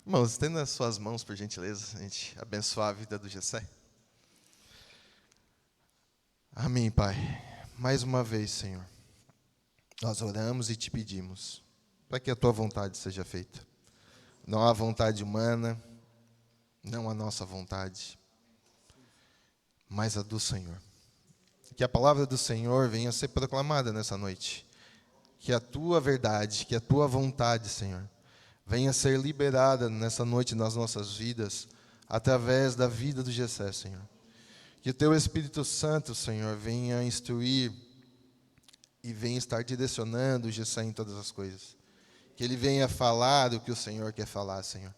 Irmãos, estenda as suas mãos, por gentileza, a gente abençoar a vida do Gessé. Amém, Pai. Mais uma vez, Senhor, nós oramos e te pedimos para que a tua vontade seja feita. Não a vontade humana, não a nossa vontade, mas a do Senhor. Que a palavra do Senhor venha a ser proclamada nessa noite. Que a tua verdade, que a tua vontade, Senhor, venha a ser liberada nessa noite nas nossas vidas, através da vida do Gessé, Senhor. Que o teu Espírito Santo, Senhor, venha instruir e venha estar direcionando o Gessé em todas as coisas. Que ele venha falar o que o Senhor quer falar, Senhor.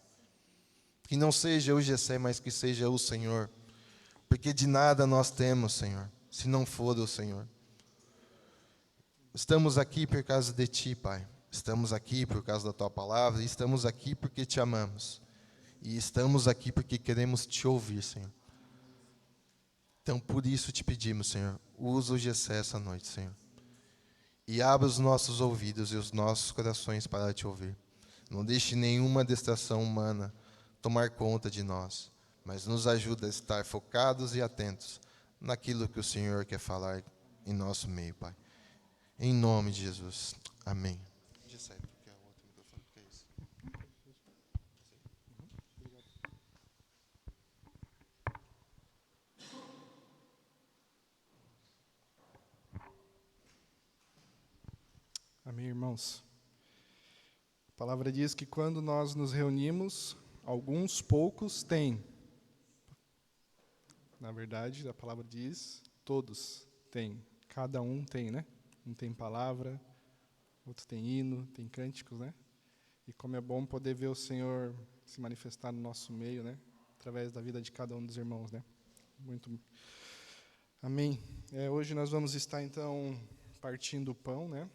Que não seja o Gessé, mas que seja o Senhor. Porque de nada nós temos, Senhor, se não for o Senhor. Estamos aqui por causa de Ti, Pai. Estamos aqui por causa da Tua palavra. E estamos aqui porque Te amamos. E estamos aqui porque queremos Te ouvir, Senhor. Então, por isso te pedimos, Senhor, usa o Gessé essa noite, Senhor. E abra os nossos ouvidos e os nossos corações para Te ouvir. Não deixe nenhuma distração humana tomar conta de nós, mas nos ajuda a estar focados e atentos naquilo que o Senhor quer falar em nosso meio, Pai. Em nome de Jesus. Amém. Amém, irmãos. A palavra diz que quando nós nos reunimos, alguns poucos têm. Na verdade, a palavra diz, todos têm. Cada um tem, né? Um tem palavra, outro tem hino, tem cânticos, né? E como é bom poder ver o Senhor se manifestar no nosso meio, né? Através da vida de cada um dos irmãos, né? Muito. Amém. Hoje nós vamos estar, então, partindo o pão, né?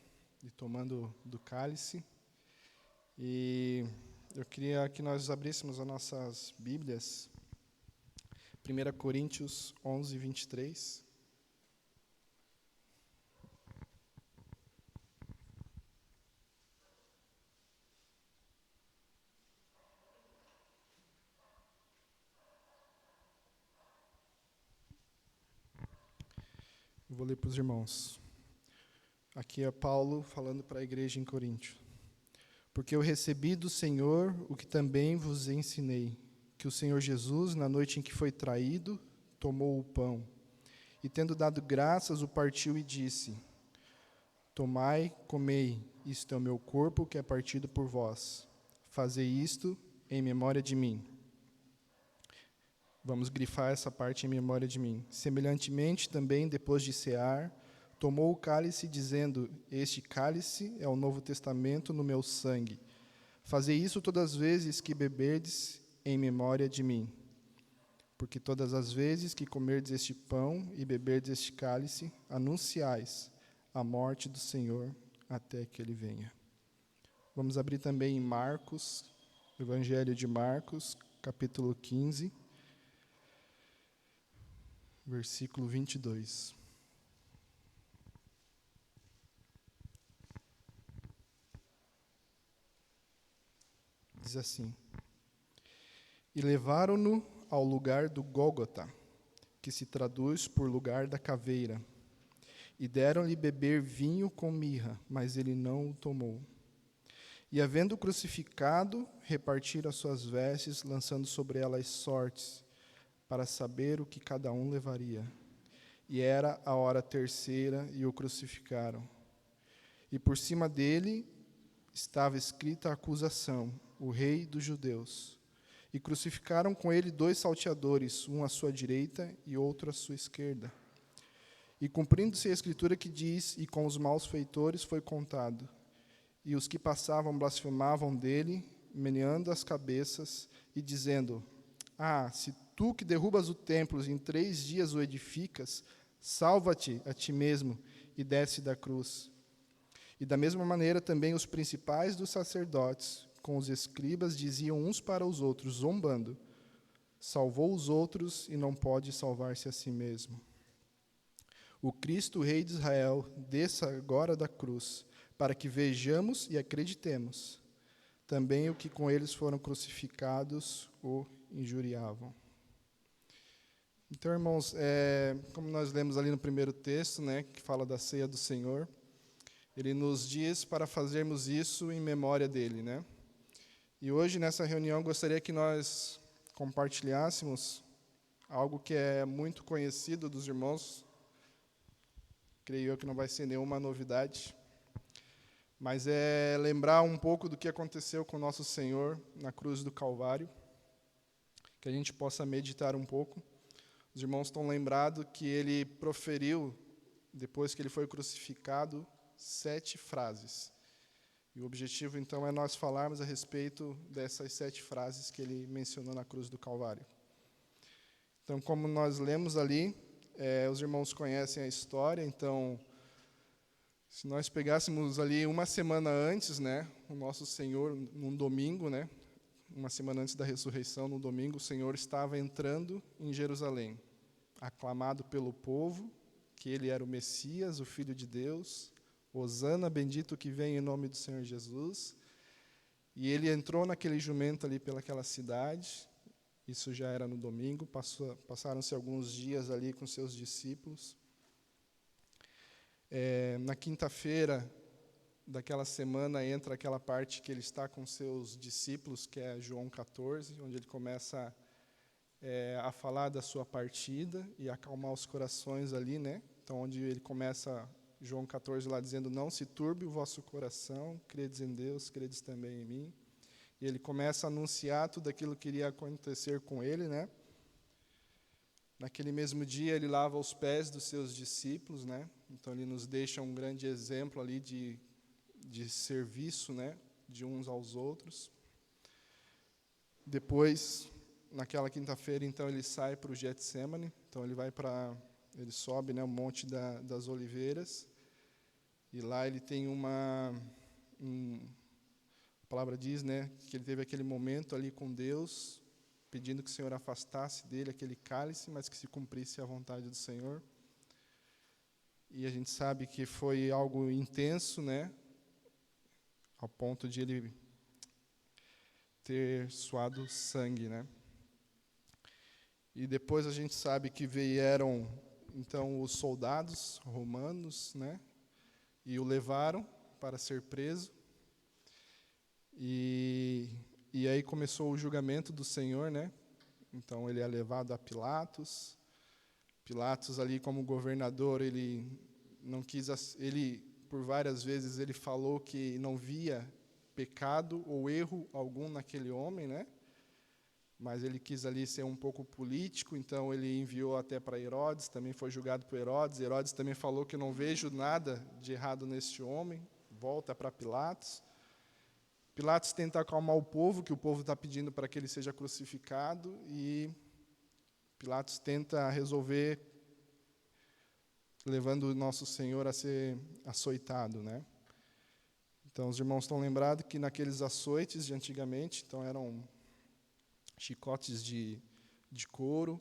E tomando do cálice. E eu queria que nós abríssemos as nossas Bíblias. 1 Coríntios 11, 23. Eu vou ler para os irmãos. Aqui é Paulo falando para a igreja em Coríntio. Porque eu recebi do Senhor o que também vos ensinei, que o Senhor Jesus, na noite em que foi traído, tomou o pão, e tendo dado graças, o partiu e disse: Tomai, comei, isto é o meu corpo que é partido por vós. Fazei isto em memória de mim. Vamos grifar essa parte em memória de mim. Semelhantemente, também, depois de cear, tomou o cálice, dizendo: Este cálice é o Novo Testamento no meu sangue. Fazei isso todas as vezes que beberdes em memória de mim. Porque todas as vezes que comerdes este pão e beberdes este cálice, anunciais a morte do Senhor até que Ele venha. Vamos abrir também em Marcos, Evangelho de Marcos, capítulo 15, versículo 22. Diz assim: E levaram-no ao lugar do Gólgota, que se traduz por lugar da caveira, e deram-lhe beber vinho com mirra, mas ele não o tomou. E, havendo crucificado, repartiram as suas vestes, lançando sobre elas sortes, para saber o que cada um levaria. E era a hora terceira, e o crucificaram. E por cima dele estava escrita a acusação: o Rei dos Judeus. E crucificaram com ele 2 salteadores, um à sua direita e outro à sua esquerda. E cumprindo-se a escritura que diz: E com os maus feitores foi contado. E os que passavam blasfemavam dele, meneando as cabeças e dizendo: se tu que derrubas o templo em 3 dias o edificas, salva-te a ti mesmo e desce da cruz. E da mesma maneira também os principais dos sacerdotes, com os escribas, diziam uns para os outros, zombando: Salvou os outros e não pode salvar-se a si mesmo. O Cristo, o Rei de Israel, desça agora da cruz, para que vejamos e acreditemos. também o que com eles foram crucificados o injuriavam. Então, irmãos, como nós lemos ali no primeiro texto, né, que fala da ceia do Senhor, ele nos diz para fazermos isso em memória dele, né? E hoje, nessa reunião, gostaria que nós compartilhássemos algo que é muito conhecido dos irmãos, creio eu que não vai ser nenhuma novidade, mas é lembrar um pouco do que aconteceu com o nosso Senhor na cruz do Calvário, que a gente possa meditar um pouco. Os irmãos estão lembrados que ele proferiu, depois que ele foi crucificado, 7 frases. E o objetivo, então, é nós falarmos a respeito dessas 7 frases que ele mencionou na cruz do Calvário. Então, como nós lemos ali, os irmãos conhecem a história, então, se nós pegássemos ali uma semana antes, né, o nosso Senhor, num domingo, né, uma semana antes da ressurreição, no domingo, o Senhor estava entrando em Jerusalém, aclamado pelo povo, que ele era o Messias, o Filho de Deus, Hosana, bendito que vem em nome do Senhor Jesus. E ele entrou naquele jumento ali pelaquela cidade, isso já era no domingo, passaram-se alguns dias ali com seus discípulos. Na quinta-feira daquela semana entra aquela parte que ele está com seus discípulos, que é João 14, onde ele começa a falar da sua partida e acalmar os corações ali, né? Então, onde ele começa, João 14, lá dizendo, não se turbe o vosso coração, credes em Deus, credes também em mim. E ele começa a anunciar tudo aquilo que iria acontecer com ele, né? Naquele mesmo dia, ele lava os pés dos seus discípulos, né? Então, ele nos deixa um grande exemplo ali de serviço, né? De uns aos outros. Depois, naquela quinta-feira, então, ele sai para o Getsemane. Então, ele sobe, né, o Monte das Oliveiras. E lá ele tem a palavra diz, né, que ele teve aquele momento ali com Deus, pedindo que o Senhor afastasse dele aquele cálice, mas que se cumprisse a vontade do Senhor. E a gente sabe que foi algo intenso, né, ao ponto de ele ter suado sangue, né. E depois a gente sabe que vieram, então, os soldados romanos, né, e o levaram para ser preso. E aí começou o julgamento do Senhor, né? Então ele é levado a Pilatos. Pilatos ali como governador, ele não quis, por várias vezes ele falou que não via pecado ou erro algum naquele homem, né? Mas ele quis ali ser um pouco político, então ele enviou até para Herodes, também foi julgado por Herodes. Herodes também falou que não vejo nada de errado neste homem, volta para Pilatos. Pilatos tenta acalmar o povo, que o povo está pedindo para que ele seja crucificado, e Pilatos tenta resolver levando o nosso Senhor a ser açoitado, né? Então, os irmãos estão lembrados que naqueles açoites de antigamente, então eram chicotes de couro,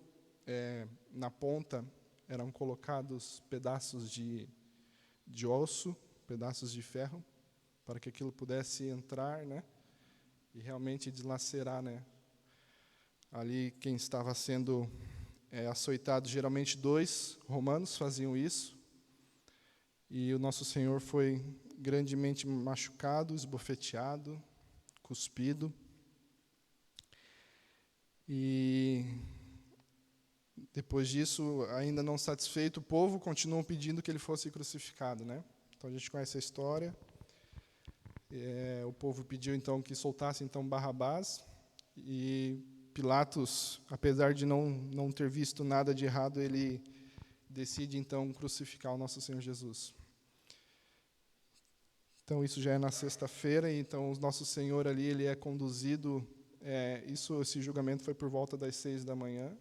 na ponta eram colocados pedaços de osso, pedaços de ferro, para que aquilo pudesse entrar, né, e realmente dilacerar, né, ali quem estava sendo açoitado. Geralmente 2 romanos faziam isso, e o nosso Senhor foi grandemente machucado, esbofeteado, cuspido. E depois disso, ainda não satisfeito, o povo continuou pedindo que ele fosse crucificado, né? Então a gente conhece a história. O povo pediu então que soltasse então Barrabás, e Pilatos, apesar de não ter visto nada de errado, ele decide então crucificar o nosso Senhor Jesus. Então isso já é na sexta-feira, e então o nosso Senhor ali ele é conduzido. Esse julgamento foi por volta das 6 da manhã.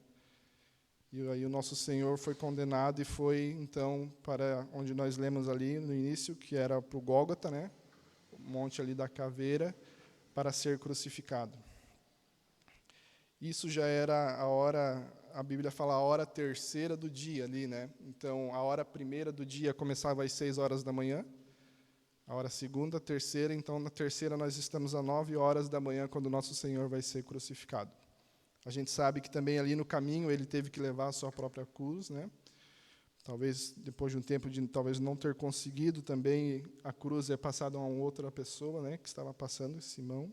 E aí o nosso Senhor foi condenado e foi, então, para onde nós lemos ali no início, que era para o Gólgota, né? O monte ali da caveira, para ser crucificado. Isso já era a hora, a Bíblia fala a hora terceira do dia ali, né? Então, a hora primeira do dia começava às 6 horas da manhã, A hora segunda, terceira, então na terceira nós estamos às 9 horas da manhã, quando o nosso Senhor vai ser crucificado. A gente sabe que também ali no caminho ele teve que levar a sua própria cruz, né? Talvez depois de um tempo de talvez não ter conseguido, também a cruz é passada a uma outra pessoa, né, que estava passando, Simão.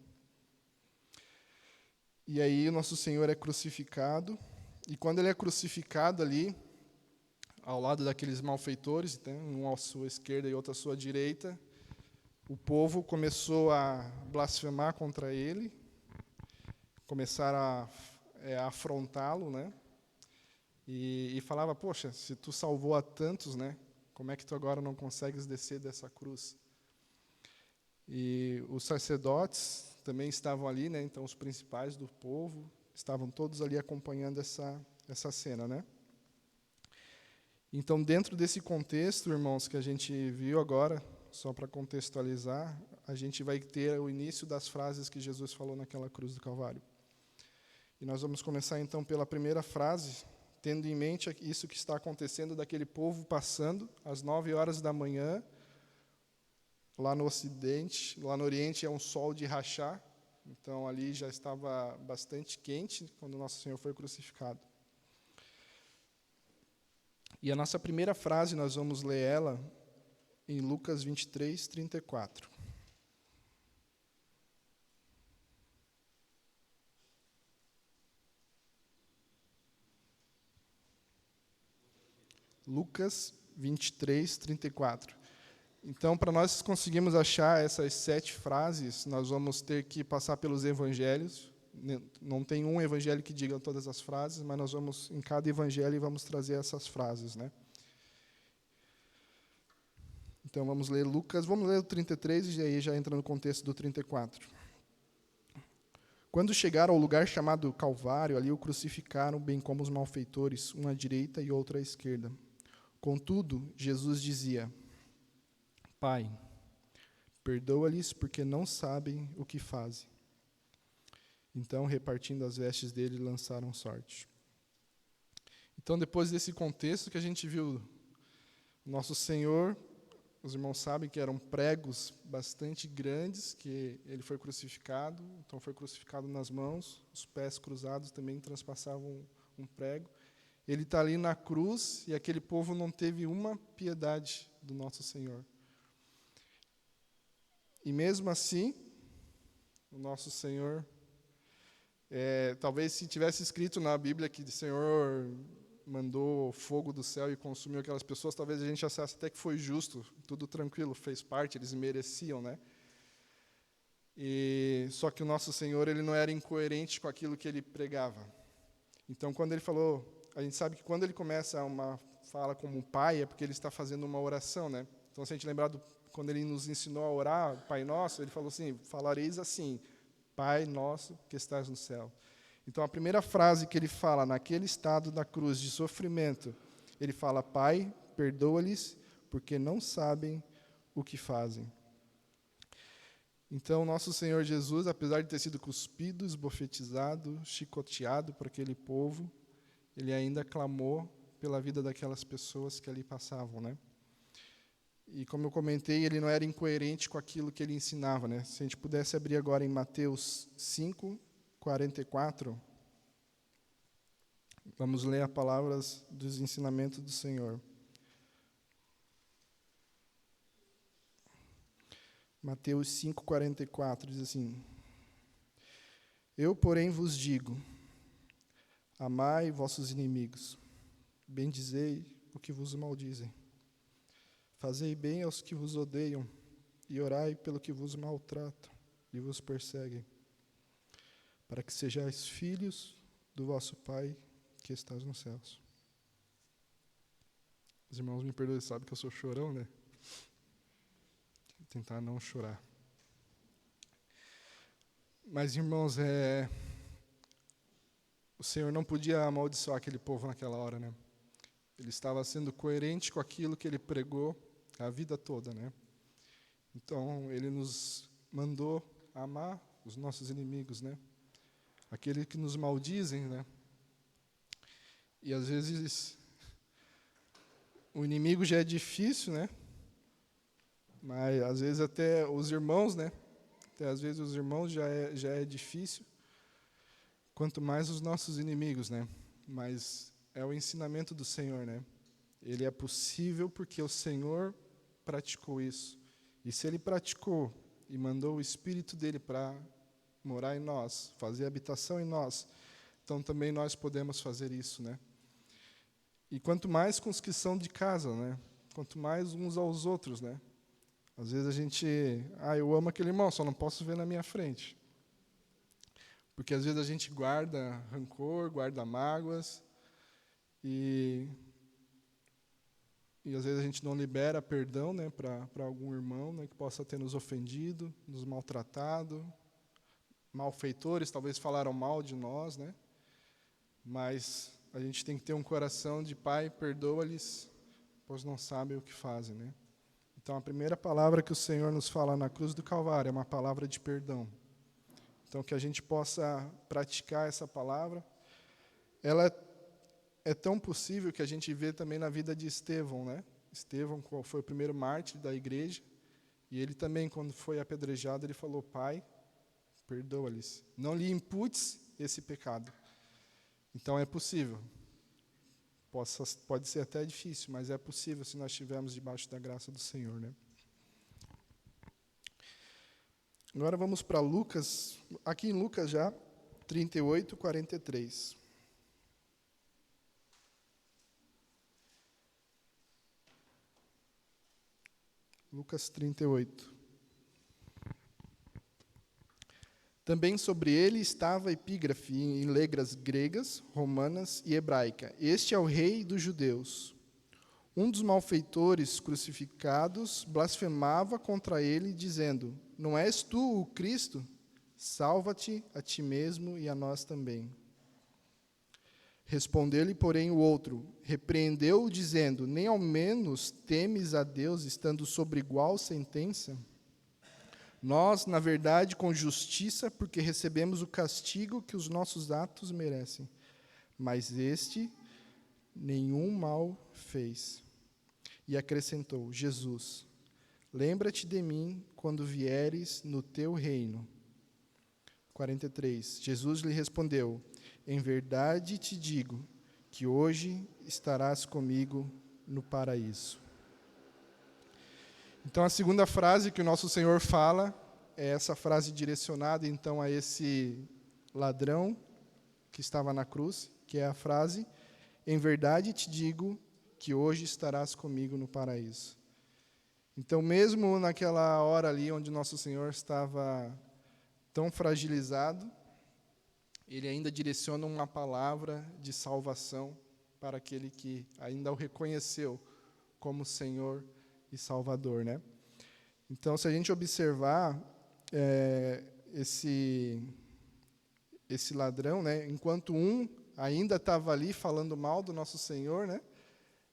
E aí o nosso Senhor é crucificado, e quando ele é crucificado ali, ao lado daqueles malfeitores, um à sua esquerda e outro à sua direita, o povo começou a blasfemar contra ele, começaram a afrontá-lo, né? E falava, poxa, se tu salvou a tantos, né? Como é que tu agora não consegues descer dessa cruz? E os sacerdotes também estavam ali, né? Então os principais do povo estavam todos ali acompanhando essa cena, né? Então, dentro desse contexto, irmãos, que a gente viu agora, só para contextualizar, a gente vai ter o início das frases que Jesus falou naquela cruz do Calvário. E nós vamos começar, então, pela primeira frase, tendo em mente isso que está acontecendo daquele povo passando às 9 horas da manhã, lá no Ocidente, lá no Oriente é um sol de rachar, então ali já estava bastante quente quando o nosso Senhor foi crucificado. E a nossa primeira frase, nós vamos ler ela em Lucas 23, 34. Lucas 23, 34. Então, para nós conseguirmos achar essas 7 frases, nós vamos ter que passar pelos evangelhos. Não tem um evangelho que diga todas as frases, mas nós vamos, em cada evangelho, vamos trazer essas frases, né? Então, vamos ler Lucas, vamos ler o 33 e aí já entra no contexto do 34. Quando chegaram ao lugar chamado Calvário, ali o crucificaram, bem como os malfeitores, um à direita e outro à esquerda. Contudo, Jesus dizia, Pai, perdoa-lhes porque não sabem o que fazem. Então, repartindo as vestes dele, lançaram sorte. Então, depois desse contexto que a gente viu, nosso Senhor, os irmãos sabem que eram pregos bastante grandes, que ele foi crucificado, então foi crucificado nas mãos, os pés cruzados também transpassavam um prego. Ele está ali na cruz e aquele povo não teve uma piedade do nosso Senhor. E mesmo assim, o nosso Senhor, talvez se tivesse escrito na Bíblia que o Senhor mandou fogo do céu e consumiu aquelas pessoas, talvez a gente achasse até que foi justo, tudo tranquilo, fez parte, eles mereciam, né? Só que o nosso Senhor, ele não era incoerente com aquilo que ele pregava. Então, quando ele falou, a gente sabe que quando ele começa uma fala como pai, é porque ele está fazendo uma oração, né? Então, se a gente lembrar quando ele nos ensinou a orar, Pai Nosso, ele falou assim, falareis assim, Pai Nosso que estás no céu. Então, a primeira frase que ele fala, naquele estado da cruz de sofrimento, ele fala, Pai, perdoa-lhes, porque não sabem o que fazem. Então, nosso Senhor Jesus, apesar de ter sido cuspido, esbofetizado, chicoteado por aquele povo, ele ainda clamou pela vida daquelas pessoas que ali passavam, né? E como eu comentei, ele não era incoerente com aquilo que ele ensinava, né? Se a gente pudesse abrir agora em Mateus 5, 44, vamos ler as palavras dos ensinamentos do Senhor. Mateus 5, 44 diz assim, Eu, porém, vos digo, amai vossos inimigos, bendizei o que vos maldizem. Fazei bem aos que vos odeiam, e orai pelo que vos maltratam e vos perseguem, para que sejais filhos do vosso Pai que estás nos céus. Os irmãos me perdoem, sabem que eu sou chorão, né? Vou tentar não chorar. Mas, irmãos, o Senhor não podia amaldiçoar aquele povo naquela hora, né? Ele estava sendo coerente com aquilo que ele pregou a vida toda, né? Então, ele nos mandou amar os nossos inimigos, né? Aqueles que nos maldizem, né? E às vezes o inimigo já é difícil, né? Mas às vezes até os irmãos, né? Até às vezes os irmãos já é difícil, quanto mais os nossos inimigos, né? Mas é o ensinamento do Senhor, né? Ele é possível porque o Senhor praticou isso. E se Ele praticou e mandou o Espírito dele para morar em nós, fazer habitação em nós, então também nós podemos fazer isso, né? E quanto mais com os que são de casa, né? Quanto mais uns aos outros, né? Às vezes a gente, eu amo aquele irmão, só não posso ver na minha frente. Porque às vezes a gente guarda rancor, guarda mágoas, e às vezes a gente não libera perdão, né, para algum irmão, né, que possa ter nos ofendido, nos maltratado, malfeitores, talvez falaram mal de nós, né? Mas a gente tem que ter um coração de Pai, perdoa-lhes, pois não sabem o que fazem, né? Então, a primeira palavra que o Senhor nos fala na cruz do Calvário é uma palavra de perdão. Então, que a gente possa praticar essa palavra. Ela é tão possível que a gente vê também na vida de Estevão, né? Estevão foi o primeiro mártir da igreja, e ele também, quando foi apedrejado, ele falou: Pai, perdoa-lhes, não lhe imputes esse pecado. Então, é possível. Pode ser até difícil, mas é possível se nós estivermos debaixo da graça do Senhor, né? Agora vamos para Lucas, aqui em Lucas já, 38, 43. Lucas 38. Também sobre ele estava epígrafe em letras gregas, romanas e hebraica. Este é o rei dos judeus. Um dos malfeitores crucificados blasfemava contra ele, dizendo: Não és tu o Cristo? Salva-te a ti mesmo e a nós também. Respondeu-lhe, porém, o outro, repreendeu-o, dizendo: Nem ao menos temes a Deus, estando sob igual sentença? Nós, na verdade, com justiça, porque recebemos o castigo que os nossos atos merecem. Mas este nenhum mal fez. E acrescentou: Jesus, lembra-te de mim quando vieres no teu reino. 43. Jesus lhe respondeu: Em verdade te digo que hoje estarás comigo no paraíso. Então, a segunda frase que o nosso Senhor fala é essa frase direcionada, então, a esse ladrão que estava na cruz, que é a frase: Em verdade te digo que hoje estarás comigo no paraíso. Então, mesmo naquela hora ali onde nosso Senhor estava tão fragilizado, ele ainda direciona uma palavra de salvação para aquele que ainda o reconheceu como Senhor e Salvador, né? Então, se a gente observar esse ladrão, né, enquanto um ainda estava ali falando mal do nosso Senhor, né,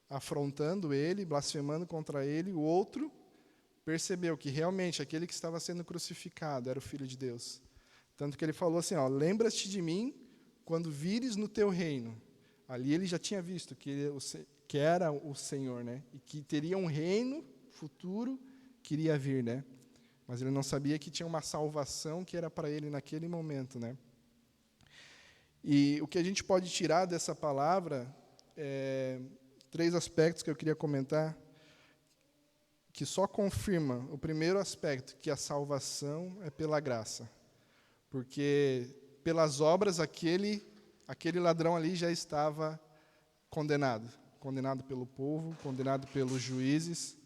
afrontando ele, blasfemando contra ele, o outro percebeu que realmente aquele que estava sendo crucificado era o Filho de Deus. Tanto que ele falou assim: lembra-te de mim quando vires no teu reino. Ali ele já tinha visto que era o Senhor, né, e que teria um reino futuro que iria vir, né? Mas ele não sabia que tinha uma salvação que era para ele naquele momento, né? E o que a gente pode tirar dessa palavra é 3 aspectos que eu queria comentar, que só confirma o primeiro aspecto, que a salvação é pela graça. Porque pelas obras aquele ladrão ali já estava condenado pelo povo, condenado pelos juízes,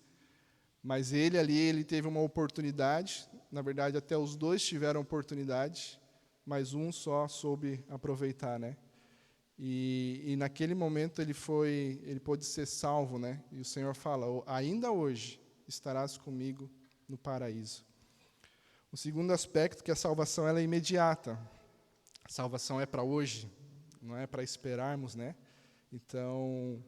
mas ele teve uma oportunidade, na verdade até os dois tiveram oportunidade, mas um só soube aproveitar, né? E naquele momento ele pôde ser salvo, né? E o Senhor fala: ainda hoje estarás comigo no paraíso. O segundo aspecto, que a salvação ela é imediata. A salvação é para hoje, não é para esperarmos, né? Então,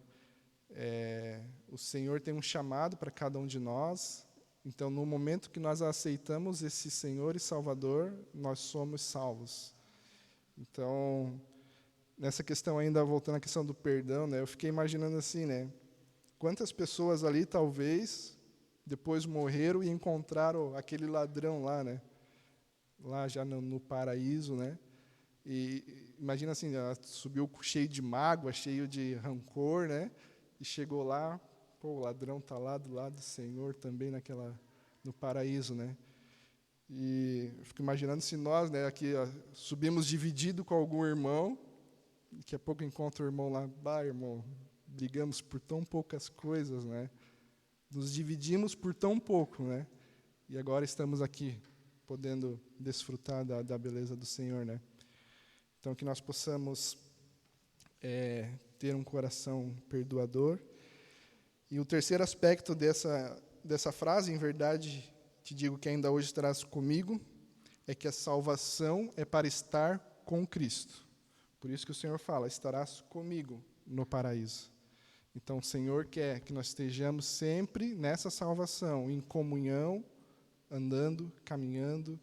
o Senhor tem um chamado para cada um de nós. Então, no momento que nós aceitamos esse Senhor e Salvador, nós somos salvos. Então, nessa questão ainda, voltando à questão do perdão, né, eu fiquei imaginando assim, né, quantas pessoas ali talvez depois morreram e encontraram aquele ladrão lá, né? Lá já no paraíso, né? E imagina assim, ela subiu cheio de mágoa, cheio de rancor, né? E chegou lá, pô, o ladrão está lá do lado do Senhor também no paraíso, né? E eu fico imaginando se nós, né, aqui ó, subimos dividido com algum irmão, daqui a pouco encontra o irmão lá, bah, irmão, brigamos por tão poucas coisas, né? Nos dividimos por tão pouco, né? E agora estamos aqui, podendo desfrutar da beleza do Senhor, né? Então, que nós possamos ter um coração perdoador. E o terceiro aspecto dessa frase, em verdade, te digo que ainda hoje estarás comigo, é que a salvação é para estar com Cristo. Por isso que o Senhor fala, estarás comigo no paraíso. Então, o Senhor quer que nós estejamos sempre nessa salvação, em comunhão, andando, caminhando,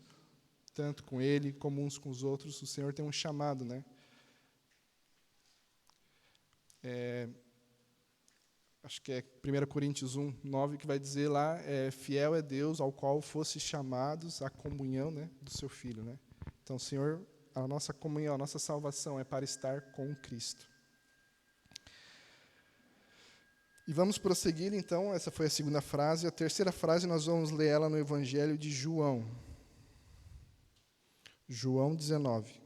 tanto com Ele como uns com os outros. O Senhor tem um chamado, né? Acho que é 1 Coríntios 1, 9, que vai dizer lá, fiel é Deus ao qual fosse chamados à comunhão, né, do seu Filho, né? Então, Senhor, a nossa comunhão, a nossa salvação é para estar com Cristo. E vamos prosseguir, então, essa foi a segunda frase. A terceira frase, nós vamos ler ela no Evangelho de João. João 19.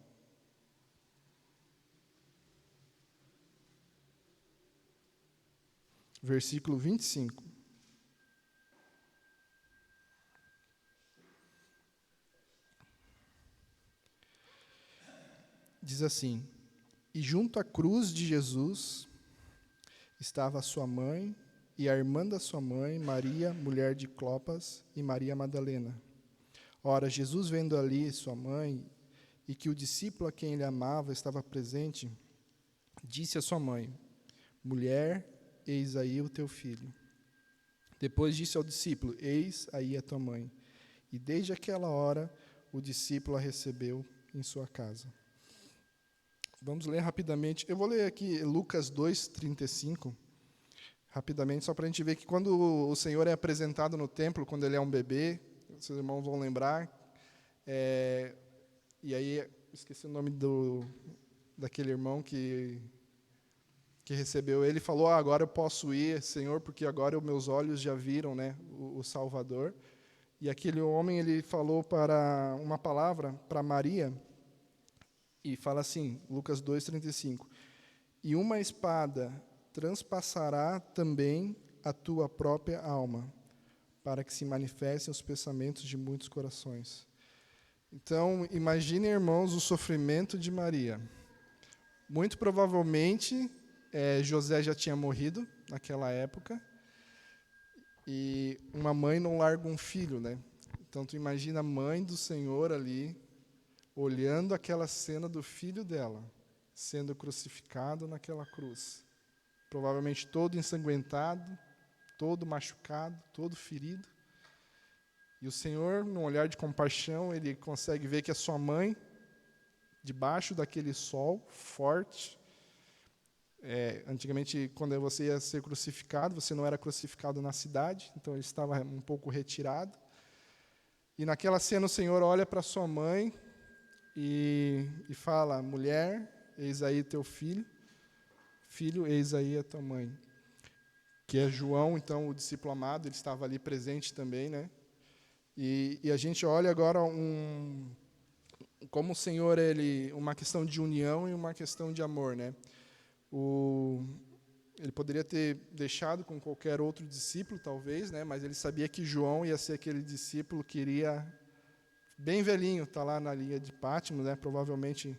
Versículo 25. Diz assim: E junto à cruz de Jesus estava a sua mãe e a irmã da sua mãe, Maria, mulher de Clopas, e Maria Madalena. Ora, Jesus, vendo ali sua mãe e que o discípulo a quem ele amava estava presente, disse à sua mãe: Mulher, eis aí o teu filho. Depois disse ao discípulo: Eis aí a tua mãe. E desde aquela hora o discípulo a recebeu em sua casa. Vamos ler rapidamente. Eu vou ler aqui Lucas 2:35, rapidamente, só para a gente ver que quando o Senhor é apresentado no templo, quando ele é um bebê, seus irmãos vão lembrar, e aí, esqueci o nome daquele irmão que recebeu ele, falou, agora eu posso ir, Senhor, porque agora os meus olhos já viram, né, o Salvador. E aquele homem, ele falou uma palavra para Maria, e fala assim, Lucas 2:35, e uma espada transpassará também a tua própria alma, para que se manifestem os pensamentos de muitos corações. Então, imaginem, irmãos, o sofrimento de Maria. Muito provavelmente, José já tinha morrido naquela época, e uma mãe não larga um filho, né? Então, tu imagina a mãe do Senhor ali, olhando aquela cena do filho dela, sendo crucificado naquela cruz. Provavelmente todo ensanguentado, todo machucado, todo ferido. E o Senhor, num olhar de compaixão, ele consegue ver que a sua mãe, debaixo daquele sol forte, antigamente, quando você ia ser crucificado, você não era crucificado na cidade, então ele estava um pouco retirado. E naquela cena o Senhor olha para sua mãe e fala, mulher, eis aí teu filho, filho, eis aí a tua mãe. Que é João, então, o discípulo amado, ele estava ali presente também, né? E a gente olha agora como o Senhor, uma questão de união e uma questão de amor, né? Ele poderia ter deixado com qualquer outro discípulo, talvez, né? Mas ele sabia que João ia ser aquele discípulo que iria, bem velhinho, estar lá na ilha de Pátmos, né? Provavelmente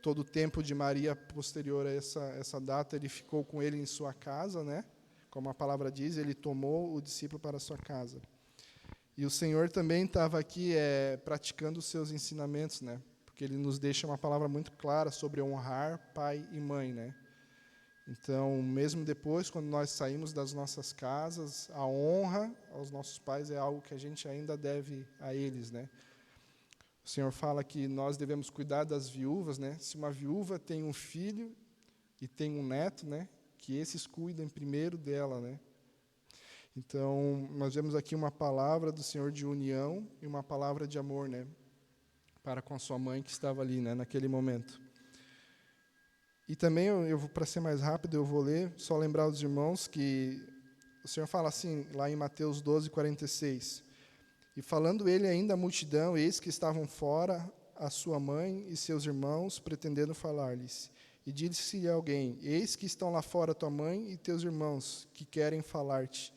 todo o tempo de Maria posterior a essa data, ele ficou com ele em sua casa, né? Como a palavra diz, ele tomou o discípulo para a sua casa. E o Senhor também estava aqui praticando os seus ensinamentos, né? Porque ele nos deixa uma palavra muito clara sobre honrar pai e mãe, né? Então, mesmo depois, quando nós saímos das nossas casas, a honra aos nossos pais é algo que a gente ainda deve a eles, né? O Senhor fala que nós devemos cuidar das viúvas, né? Se uma viúva tem um filho e tem um neto, né? Que esses cuidem primeiro dela, né? Então, nós vemos aqui uma palavra do Senhor de união e uma palavra de amor, né, para com a sua mãe que estava ali, né, naquele momento. E também, para ser mais rápido, eu vou ler, só lembrar aos irmãos que o Senhor fala assim, lá em Mateus 12, 46, e falando ele ainda à multidão, eis que estavam fora a sua mãe e seus irmãos, pretendendo falar-lhes. E disse-lhe alguém, eis que estão lá fora tua mãe e teus irmãos, que querem falar-te.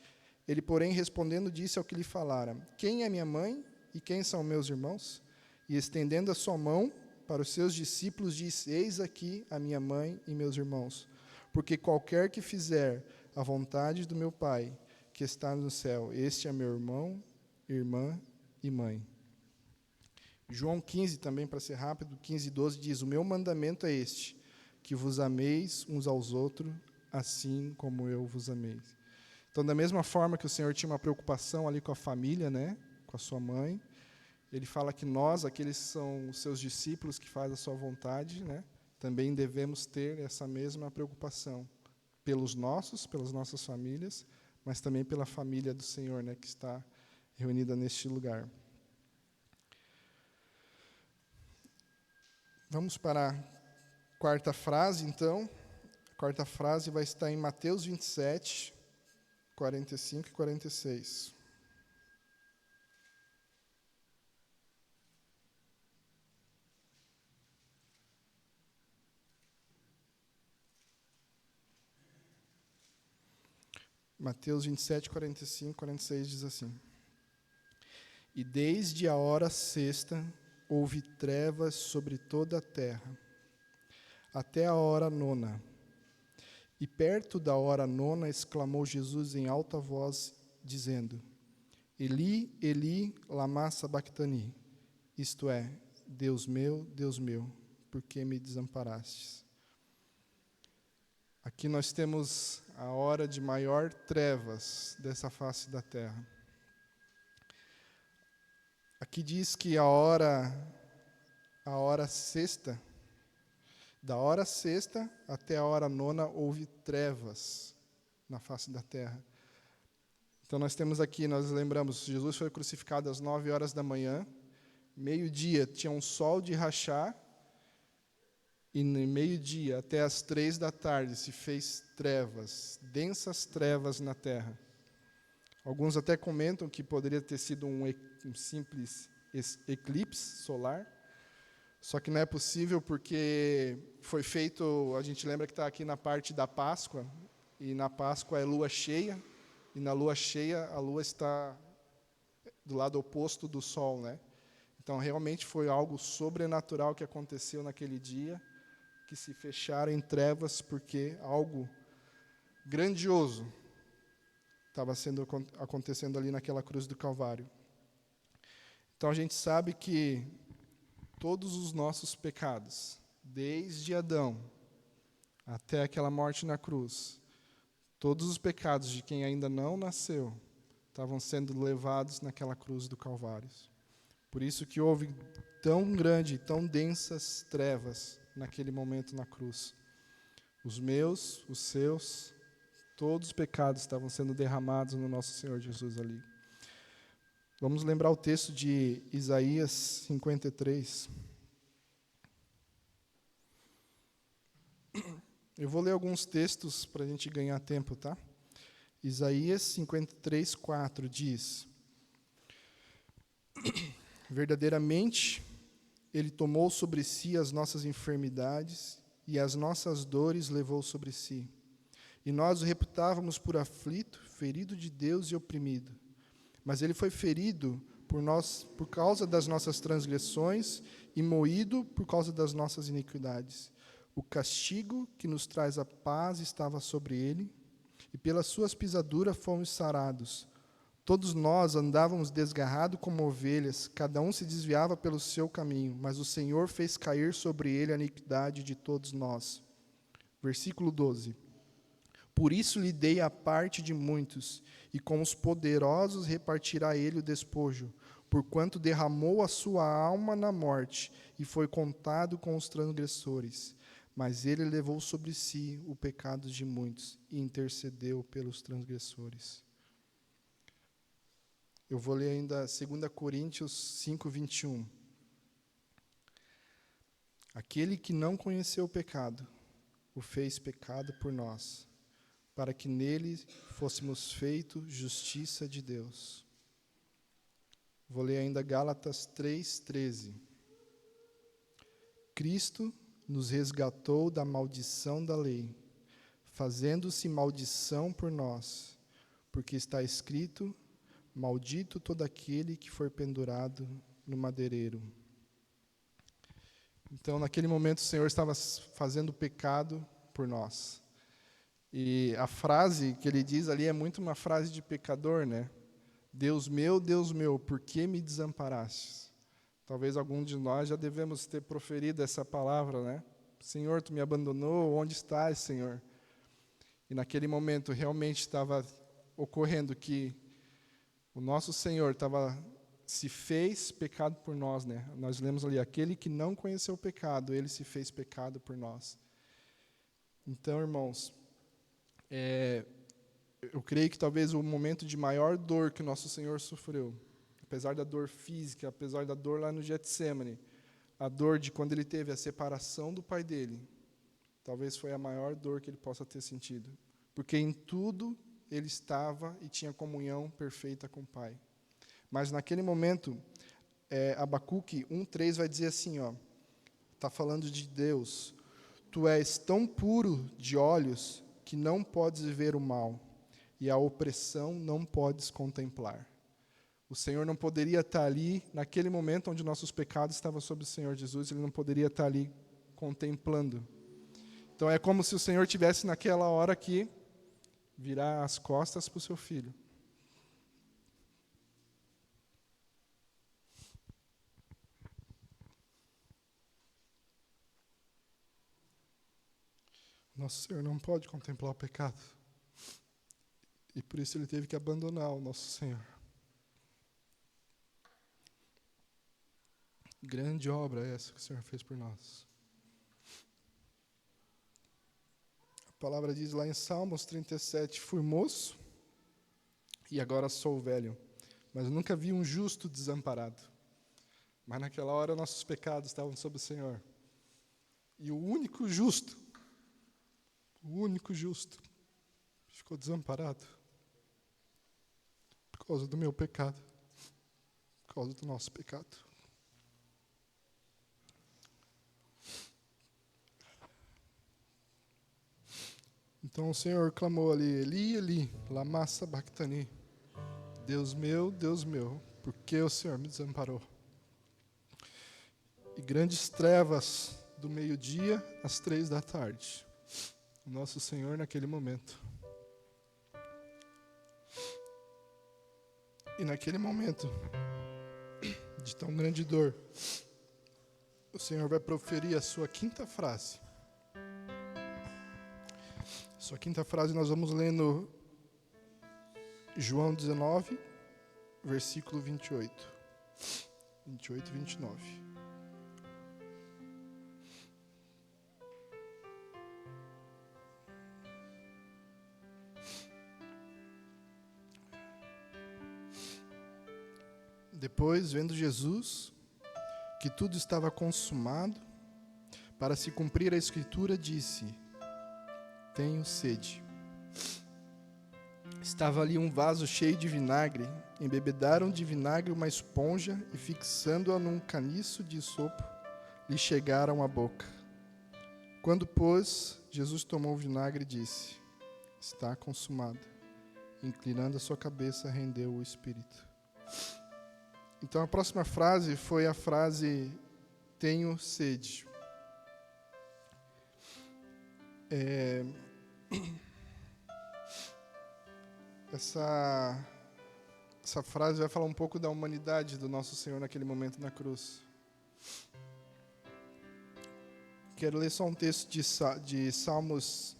Ele, porém, respondendo, disse ao que lhe falara, quem é minha mãe e quem são meus irmãos? E estendendo a sua mão para os seus discípulos, disse, eis aqui a minha mãe e meus irmãos. Porque qualquer que fizer a vontade do meu Pai, que está no céu, este é meu irmão, irmã e mãe. João 15, também para ser rápido, 15 e 12, diz, o meu mandamento é este, que vos ameis uns aos outros, assim como eu vos amei. Então, da mesma forma que o Senhor tinha uma preocupação ali com a família, né, com a sua mãe, ele fala que nós, aqueles que são os seus discípulos que fazem a sua vontade, né, também devemos ter essa mesma preocupação pelas nossas famílias, mas também pela família do Senhor, né, que está reunida neste lugar. Vamos para a quarta frase, então. A quarta frase vai estar em Mateus 27, 45 e 46. Mateus 27, 45 e 46 diz assim. E desde a hora sexta houve trevas sobre toda a terra, até a hora nona. E perto da hora nona exclamou Jesus em alta voz, dizendo, Eli, Eli, lama sabachthani, isto é, Deus meu, por que me desamparastes? Aqui nós temos a hora de maior trevas dessa face da terra. Aqui diz que a hora sexta, da hora sexta até a hora nona, houve trevas na face da terra. Então nós temos aqui, nós lembramos, Jesus foi crucificado às 9 horas da manhã, meio-dia tinha um sol de rachar, e no meio-dia até às 3 da tarde se fez trevas, densas trevas na terra. Alguns até comentam que poderia ter sido um simples eclipse solar, só que não é possível porque foi feito, a gente lembra que está aqui na parte da Páscoa, e na Páscoa é lua cheia, e na lua cheia a lua está do lado oposto do sol, né? Então realmente foi algo sobrenatural que aconteceu naquele dia, que se fecharam em trevas porque algo grandioso estava acontecendo ali naquela cruz do Calvário. Então a gente sabe que todos os nossos pecados, desde Adão até aquela morte na cruz, todos os pecados de quem ainda não nasceu, estavam sendo levados naquela cruz do Calvário. Por isso que houve tão grande, tão densas trevas naquele momento na cruz. Os meus, os seus, todos os pecados estavam sendo derramados no nosso Senhor Jesus ali. Vamos lembrar o texto de Isaías 53. Eu vou ler alguns textos para a gente ganhar tempo, tá? Isaías 53, 4 diz: Verdadeiramente, Ele tomou sobre si as nossas enfermidades e as nossas dores levou sobre si. E nós o reputávamos por aflito, ferido de Deus e oprimido. Mas Ele foi ferido por nós, por causa das nossas transgressões e moído por causa das nossas iniquidades. O castigo que nos traz a paz estava sobre Ele, e pelas suas pisaduras fomos sarados. Todos nós andávamos desgarrados como ovelhas, cada um se desviava pelo seu caminho, mas o Senhor fez cair sobre ele a iniquidade de todos nós. Versículo 12. Por isso lhe dei a parte de muitos, e com os poderosos repartirá ele o despojo, porquanto derramou a sua alma na morte, e foi contado com os transgressores. Mas ele levou sobre si o pecado de muitos, e intercedeu pelos transgressores. Eu vou ler ainda 2 Coríntios 5, 21. Aquele que não conheceu o pecado, o fez pecado por nós, para que nele fôssemos feitos justiça de Deus. Vou ler ainda Gálatas 3:13. Cristo nos resgatou da maldição da lei, fazendo-se maldição por nós, porque está escrito: maldito todo aquele que for pendurado no madeireiro. Então, naquele momento, o Senhor estava fazendo pecado por nós. E a frase que ele diz ali é muito uma frase de pecador, né? Deus meu, por que me desamparastes? Talvez algum de nós já devemos ter proferido essa palavra, né? Senhor, tu me abandonou, onde estás, Senhor? E naquele momento realmente estava ocorrendo que o nosso Senhor se fez pecado por nós, né? Nós lemos ali, aquele que não conheceu o pecado, ele se fez pecado por nós. Então, irmãos, eu creio que talvez o momento de maior dor que o nosso Senhor sofreu, apesar da dor física, apesar da dor lá no Getsêmani, a dor de quando ele teve a separação do pai dele, talvez foi a maior dor que ele possa ter sentido. Porque em tudo ele estava e tinha comunhão perfeita com o Pai. Mas naquele momento, Abacuque 1:3 vai dizer assim, está falando de Deus: tu és tão puro de olhos que não podes ver o mal, e a opressão não podes contemplar. O Senhor não poderia estar ali, naquele momento onde nossos pecados estavam sobre o Senhor Jesus, ele não poderia estar ali contemplando. Então é como se o Senhor tivesse naquela hora aqui, virar as costas para o seu filho. Nosso Senhor não pode contemplar o pecado. E por isso ele teve que abandonar o nosso Senhor. Grande obra é essa que o Senhor fez por nós. A palavra diz lá em Salmos 37, fui moço e agora sou velho, mas nunca vi um justo desamparado. Mas naquela hora nossos pecados estavam sobre o Senhor. E o único justo ficou desamparado por causa do meu pecado, por causa do nosso pecado. Então o Senhor clamou ali, Eli, Eli, lama sabachthani. Deus meu, por que o Senhor me desamparou? E grandes trevas do meio-dia às 3 da tarde. O nosso Senhor naquele momento. E naquele momento de tão grande dor, o Senhor vai proferir a sua quinta frase. Sua quinta frase nós vamos ler no João 19, versículo 28. 28 e 29. Depois, vendo Jesus que tudo estava consumado, para se cumprir a Escritura, disse: tenho sede. Estava ali um vaso cheio de vinagre. Embebedaram de vinagre uma esponja e, fixando-a num caniço de isopo, lhe chegaram à boca. Quando, pois, Jesus tomou o vinagre e disse: está consumado. Inclinando a sua cabeça, rendeu o espírito. Então a próxima frase foi a frase tenho sede. Essa frase vai falar um pouco da humanidade do nosso Senhor naquele momento na cruz. Quero ler só um texto de Salmos.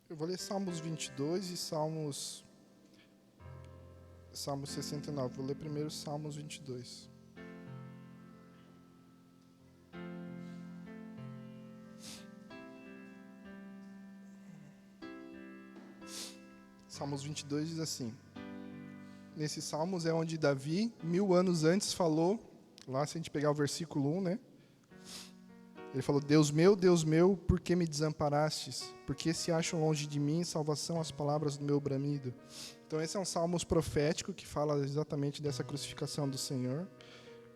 Eu vou ler Salmos 22 e Salmos 69. Vou ler primeiro Salmos 22. Salmos 22 diz assim: nesses salmos é onde Davi, 1000 anos antes, falou, lá se a gente pegar o versículo 1, né? Ele falou, Deus meu, por que me desamparastes? Por que se acham longe de mim salvação as palavras do meu bramido? Então esse é um salmo profético que fala exatamente dessa crucificação do Senhor.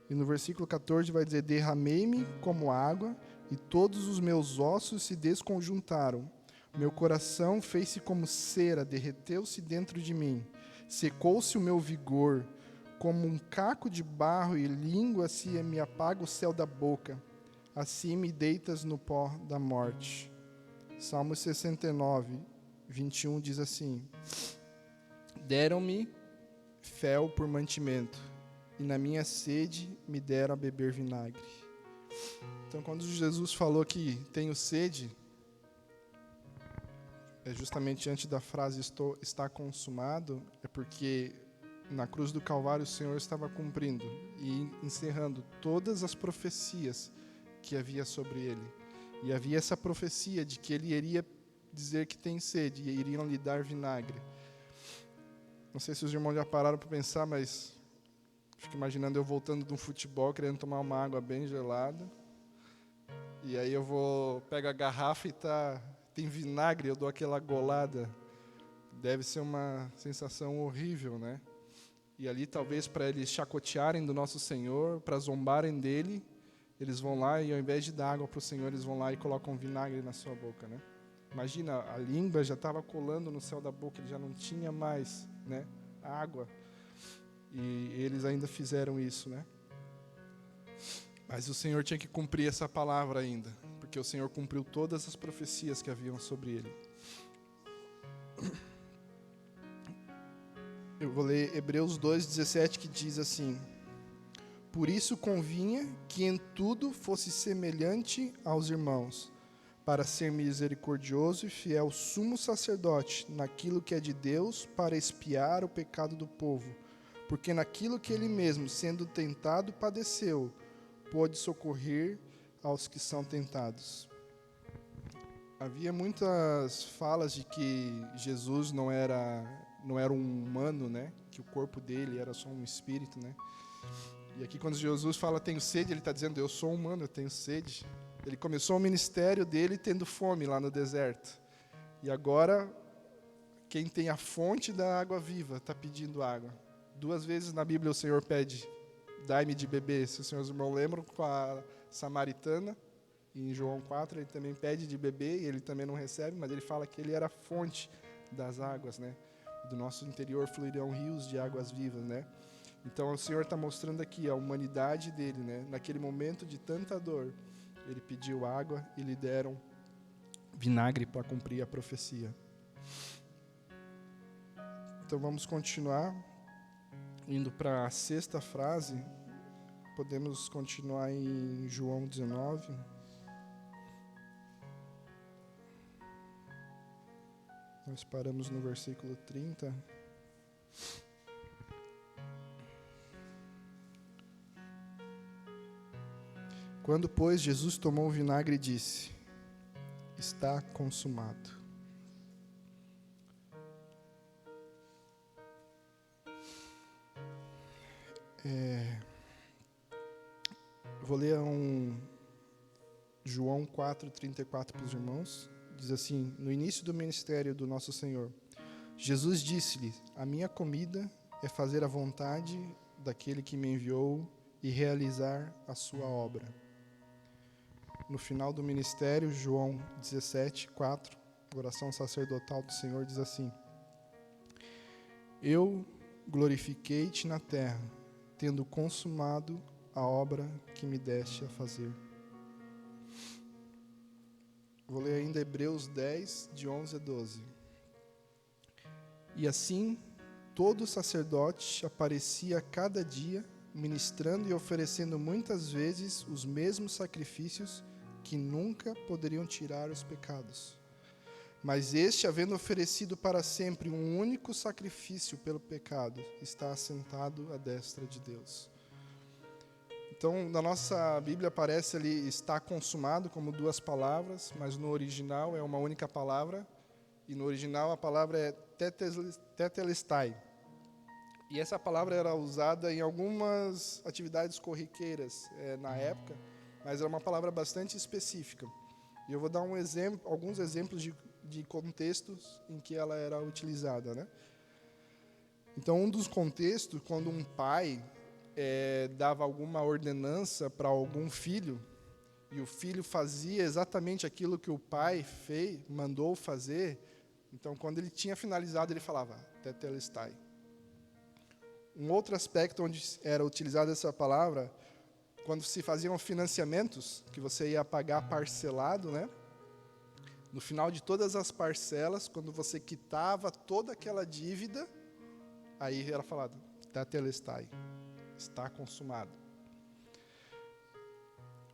E no versículo 14 vai dizer, derramei-me como água e todos os meus ossos se desconjuntaram. Meu coração fez-se como cera, derreteu-se dentro de mim. Secou-se o meu vigor, como um caco de barro e língua se me apaga o céu da boca. Assim me deitas no pó da morte. Salmo 69, 21 diz assim, deram-me fel por mantimento, e na minha sede me deram a beber vinagre. Então, quando Jesus falou que tenho sede, é justamente antes da frase está consumado, é porque na cruz do Calvário o Senhor estava cumprindo e encerrando todas as profecias que havia sobre ele. E havia essa profecia de que ele iria dizer que tem sede e iriam lhe dar vinagre. Não sei se os irmãos já pararam para pensar, mas fico imaginando eu voltando de um futebol, querendo tomar uma água bem gelada. E aí pego a garrafa e tem vinagre, eu dou aquela golada. Deve ser uma sensação horrível, né? E ali talvez para eles chacotearem do nosso Senhor, para zombarem dele, eles vão lá e ao invés de dar água para o Senhor, eles vão lá e colocam vinagre na sua boca, né? Imagina, a língua já estava colando no céu da boca, ele já não tinha mais, né, água. E eles ainda fizeram isso, né? Mas o Senhor tinha que cumprir essa palavra ainda, porque o Senhor cumpriu todas as profecias que haviam sobre ele. Eu vou ler Hebreus 2:17, que diz assim, por isso convinha que em tudo fosse semelhante aos irmãos, para ser misericordioso e fiel sumo sacerdote naquilo que é de Deus, para expiar o pecado do povo, porque naquilo que ele mesmo, sendo tentado, padeceu, pôde socorrer aos que são tentados. Havia muitas falas de que Jesus não era um humano, né? Que o corpo dele era só um espírito, né? E aqui quando Jesus fala tenho sede, ele está dizendo eu sou humano, eu tenho sede. Ele começou o ministério dele tendo fome lá no deserto. E agora quem tem a fonte da água viva está pedindo água. 2 vezes na Bíblia o Senhor pede, dai-me de beber. Se os senhores irmãos lembram, com a samaritana, em João 4, ele também pede de beber e ele também não recebe, mas ele fala que ele era a fonte das águas, né? Do nosso interior fluirão rios de águas vivas, né? Então o Senhor está mostrando aqui a humanidade dele, né? Naquele momento de tanta dor, ele pediu água e lhe deram vinagre para cumprir a profecia. Então vamos continuar, indo para a 6ª frase, podemos continuar em João 19. Nós paramos no versículo 30. Quando, pois, Jesus tomou o vinagre e disse, está consumado. Vou ler João 4:34 para os irmãos. Diz assim, no início do ministério do nosso Senhor, Jesus disse-lhe, a minha comida é fazer a vontade daquele que me enviou e realizar a sua obra. No final do ministério, João 17:4, oração sacerdotal do Senhor diz assim, eu glorifiquei-te na terra, tendo consumado a obra que me deste a fazer. Vou ler ainda Hebreus 10, de 11 a 12. E assim, todo sacerdote aparecia a cada dia, ministrando e oferecendo muitas vezes os mesmos sacrifícios que nunca poderiam tirar os pecados. Mas este, havendo oferecido para sempre um único sacrifício pelo pecado, está assentado à destra de Deus. Então, na nossa Bíblia aparece ali, está consumado, como 2 palavras, mas no original é uma única palavra, e no original a palavra é tetelestai. E essa palavra era usada em algumas atividades corriqueiras na época, mas era uma palavra bastante específica. E eu vou dar alguns exemplos de contextos em que ela era utilizada, né? Então, um dos contextos, quando um pai dava alguma ordenança para algum filho, e o filho fazia exatamente aquilo que o pai mandou fazer, então, quando ele tinha finalizado, ele falava, tetelestai. Um outro aspecto onde era utilizada essa palavra, quando se faziam financiamentos, que você ia pagar parcelado, né? No final de todas as parcelas, quando você quitava toda aquela dívida, aí era falado, tetelestai, está consumado.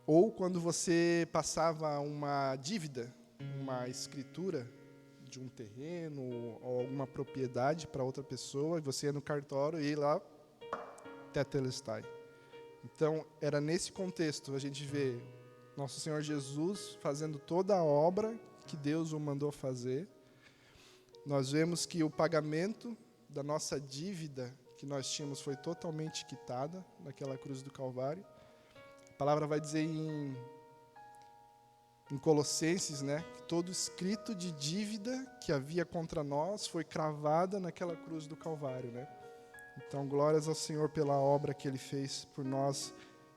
Ou quando você passava uma dívida, uma escritura de um terreno ou alguma propriedade para outra pessoa, e você ia no cartório e ia lá, tetelestai. Então, era nesse contexto, a gente vê Nosso Senhor Jesus fazendo toda a obra que Deus o mandou fazer. Nós vemos que o pagamento da nossa dívida que nós tínhamos foi totalmente quitada naquela cruz do Calvário. A palavra vai dizer em Colossenses, né, que todo escrito de dívida que havia contra nós foi cravada naquela cruz do Calvário, né? Então, glórias ao Senhor pela obra que Ele fez por nós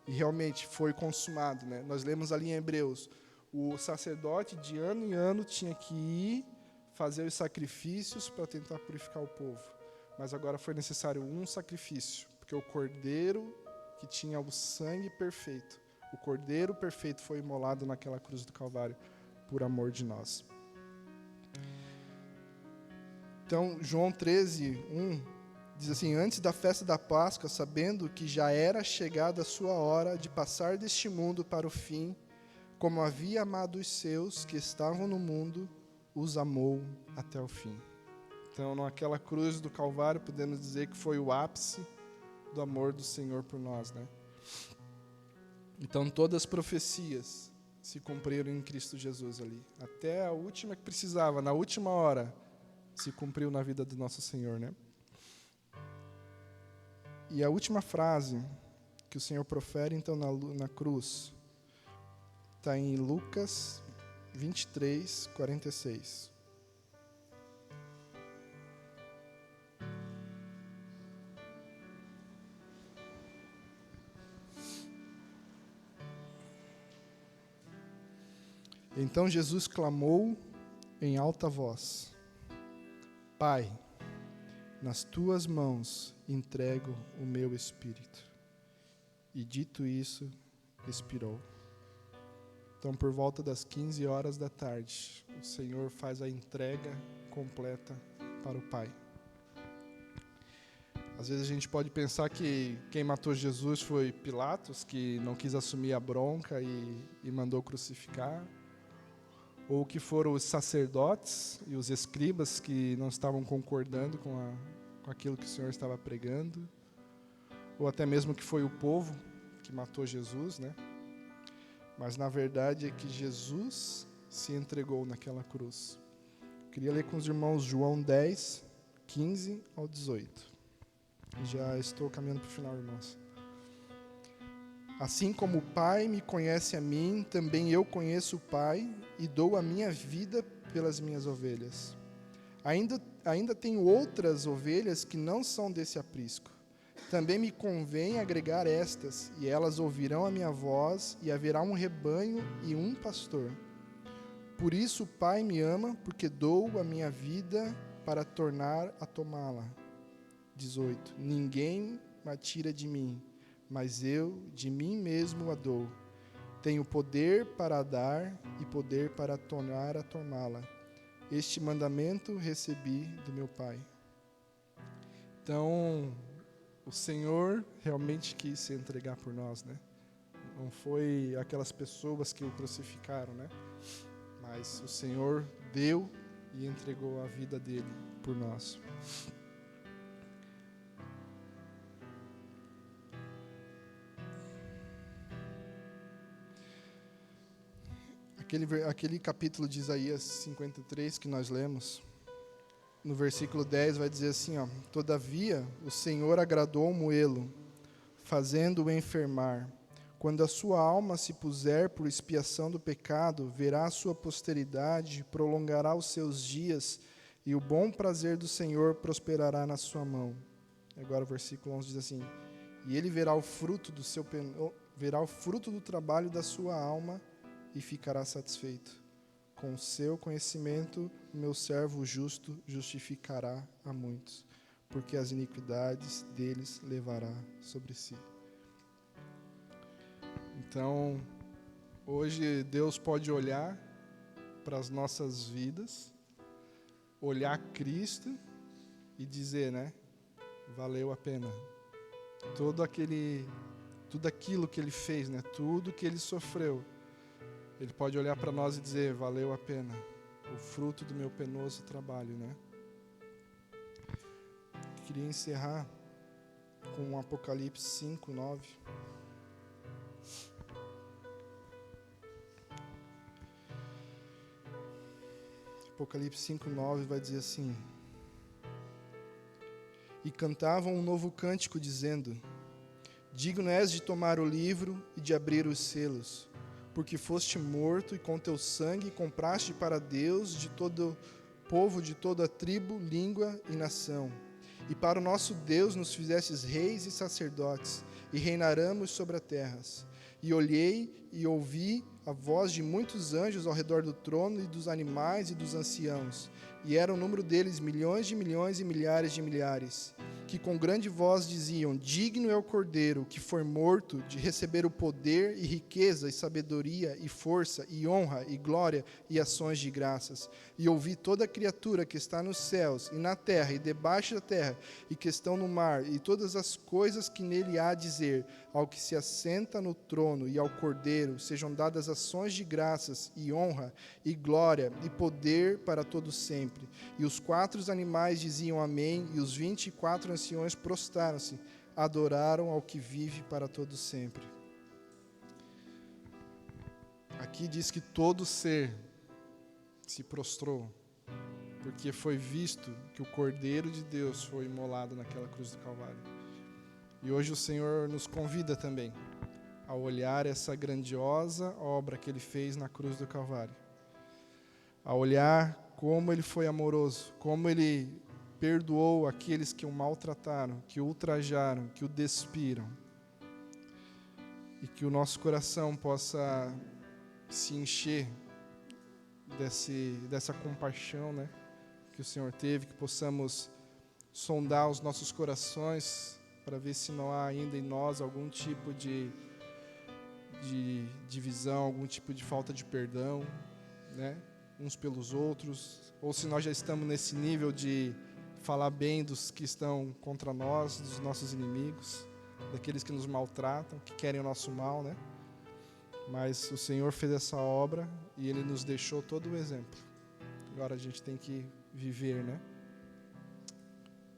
e realmente foi consumado, né? Nós lemos ali em Hebreus, o sacerdote de ano em ano tinha que ir fazer os sacrifícios para tentar purificar o povo, mas agora foi necessário um sacrifício, porque o cordeiro que tinha o sangue perfeito, o cordeiro perfeito foi imolado naquela cruz do Calvário por amor de nós. Então, João 13:1 diz assim, antes da festa da Páscoa, sabendo que já era chegada a sua hora de passar deste mundo para o fim, como havia amado os seus que estavam no mundo, os amou até o fim. Então, naquela cruz do Calvário, podemos dizer que foi o ápice do amor do Senhor por nós, né? Então, todas as profecias se cumpriram em Cristo Jesus ali. Até a última que precisava, na última hora, se cumpriu na vida do nosso Senhor, né? E a última frase que o Senhor profere, então, na cruz, está em Lucas 23:46. Então Jesus clamou em alta voz, Pai, nas tuas mãos entrego o meu espírito. E dito isso, expirou. Então, por volta das 15 horas da tarde, o Senhor faz a entrega completa para o Pai. Às vezes a gente pode pensar que quem matou Jesus foi Pilatos, que não quis assumir a bronca e mandou crucificar, ou que foram os sacerdotes e os escribas que não estavam concordando com aquilo que o Senhor estava pregando, ou até mesmo que foi o povo que matou Jesus, né? Mas na verdade é que Jesus se entregou naquela cruz. Eu queria ler com os irmãos João 10:15-18. Já estou caminhando para o final, irmãos. Assim como o Pai me conhece a mim, também eu conheço o Pai e dou a minha vida pelas minhas ovelhas. Ainda tenho outras ovelhas que não são desse aprisco. Também me convém agregar estas, e elas ouvirão a minha voz, e haverá um rebanho e um pastor. Por isso o Pai me ama, porque dou a minha vida para tornar a tomá-la. 18. Ninguém a tira de mim, mas eu de mim mesmo a dou. Tenho poder para dar e poder para tornar a tomá-la. Este mandamento recebi do meu Pai. Então, o Senhor realmente quis se entregar por nós, né? Não foi aquelas pessoas que o crucificaram, né? Mas o Senhor deu e entregou a vida dele por nós. Aquele capítulo de Isaías 53 que nós lemos, no versículo 10 vai dizer assim, ó: todavia o Senhor agradou Moelo, fazendo-o enfermar. Quando a sua alma se puser por expiação do pecado, verá a sua posteridade, prolongará os seus dias, e o bom prazer do Senhor prosperará na sua mão. Agora o versículo 11 diz assim: e ele verá o fruto do trabalho da sua alma e ficará satisfeito. Com o seu conhecimento, o meu servo justo justificará a muitos, porque as iniquidades deles levará sobre si. Então, hoje Deus pode olhar para as nossas vidas, olhar Cristo e dizer, né? Valeu a pena. Tudo aquilo que Ele fez, né? Tudo que Ele sofreu. Ele pode olhar para nós e dizer, valeu a pena. O fruto do meu penoso trabalho, né? Queria encerrar com Apocalipse 5, 9. Apocalipse 5, 9 vai dizer assim: e cantavam um novo cântico, dizendo: digno és de tomar o livro e de abrir os selos, porque foste morto e com teu sangue compraste para Deus de todo povo, de toda tribo, língua e nação. E para o nosso Deus nos fizestes reis e sacerdotes, e reinaremos sobre a terra. E olhei e ouvi a voz de muitos anjos ao redor do trono, e dos animais e dos anciãos, e era o número deles milhões de milhões e milhares de milhares, que com grande voz diziam: digno é o Cordeiro que foi morto de receber o poder e riqueza e sabedoria e força e honra e glória e ações de graças. E ouvi toda criatura que está nos céus e na terra e debaixo da terra e que estão no mar, e todas as coisas que nele há a dizer, ao que se assenta no trono e ao Cordeiro sejam dadas ações de graças e honra e glória e poder para todo sempre. E os 4 animais diziam amém, e os 24 anciões prostraram-se, adoraram ao que vive para todo sempre. Aqui diz que todo ser se prostrou, porque foi visto que o Cordeiro de Deus foi imolado naquela cruz do Calvário. E hoje o Senhor nos convida também a olhar essa grandiosa obra que Ele fez na cruz do Calvário, a olhar como Ele foi amoroso, como Ele perdoou aqueles que o maltrataram, que o ultrajaram, que o despiram, e que o nosso coração possa se encher dessa compaixão, né, que o Senhor teve, que possamos sondar os nossos corações para ver se não há ainda em nós algum tipo de divisão, algum tipo de falta de perdão, né, uns pelos outros, ou se nós já estamos nesse nível de falar bem dos que estão contra nós, dos nossos inimigos, daqueles que nos maltratam, que querem o nosso mal, né? Mas o Senhor fez essa obra e Ele nos deixou todo o exemplo. Agora a gente tem que viver, né?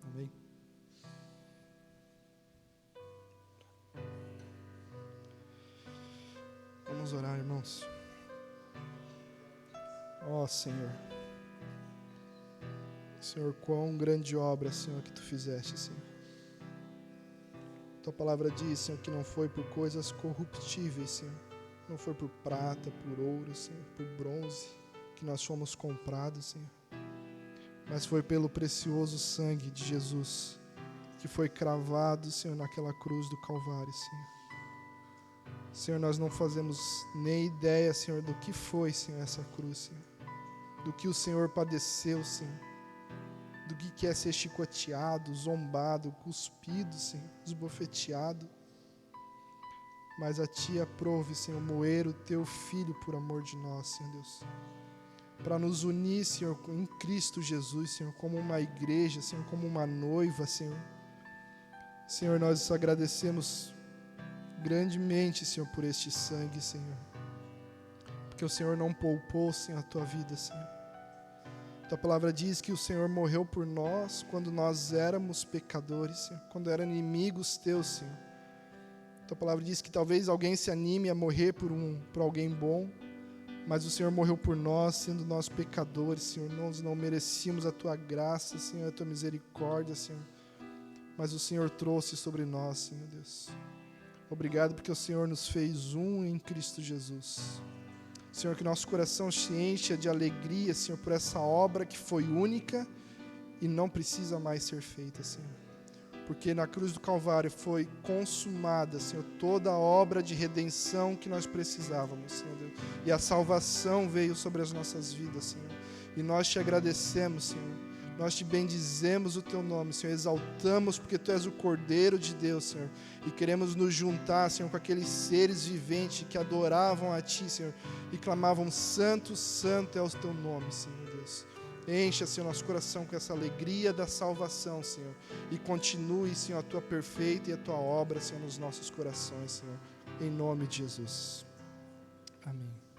Amém? Vamos orar, irmãos. Ó Senhor. Senhor, quão grande obra, Senhor, que Tu fizeste, Senhor. Tua palavra diz, Senhor, que não foi por coisas corruptíveis, Senhor. Não foi por prata, por ouro, Senhor, por bronze, que nós fomos comprados, Senhor. Mas foi pelo precioso sangue de Jesus, que foi cravado, Senhor, naquela cruz do Calvário, Senhor. Senhor, nós não fazemos nem ideia, Senhor, do que foi, Senhor, essa cruz, Senhor. Do que o Senhor padeceu, Senhor. Do que é ser chicoteado, zombado, cuspido, Senhor, esbofeteado. Mas a Ti aprove, Senhor, moer o Teu Filho por amor de nós, Senhor Deus. Para nos unir, Senhor, em Cristo Jesus, Senhor, como uma igreja, Senhor, como uma noiva, Senhor. Senhor, nós agradecemos grandemente, Senhor, por este sangue, Senhor. Porque o Senhor não poupou, Senhor, a Tua vida, Senhor. Tua palavra diz que o Senhor morreu por nós quando nós éramos pecadores, Senhor, quando eram inimigos Teus, Senhor. Tua palavra diz que talvez alguém se anime a morrer por alguém bom, mas o Senhor morreu por nós, sendo nós pecadores, Senhor. Nós não merecíamos a Tua graça, Senhor, a Tua misericórdia, Senhor. Mas o Senhor trouxe sobre nós, Senhor Deus. Obrigado porque o Senhor nos fez um em Cristo Jesus. Senhor, que nosso coração se encha de alegria, Senhor, por essa obra que foi única e não precisa mais ser feita, Senhor. Porque na cruz do Calvário foi consumada, Senhor, toda a obra de redenção que nós precisávamos, Senhor Deus. E a salvação veio sobre as nossas vidas, Senhor. E nós te agradecemos, Senhor. Nós te bendizemos o Teu nome, Senhor. Exaltamos porque Tu és o Cordeiro de Deus, Senhor. E queremos nos juntar, Senhor, com aqueles seres viventes que adoravam a Ti, Senhor. E clamavam: Santo, Santo é o Teu nome, Senhor Deus. Encha, Senhor, nosso coração com essa alegria da salvação, Senhor. E continue, Senhor, a Tua perfeita e a Tua obra, Senhor, nos nossos corações, Senhor. Em nome de Jesus. Amém.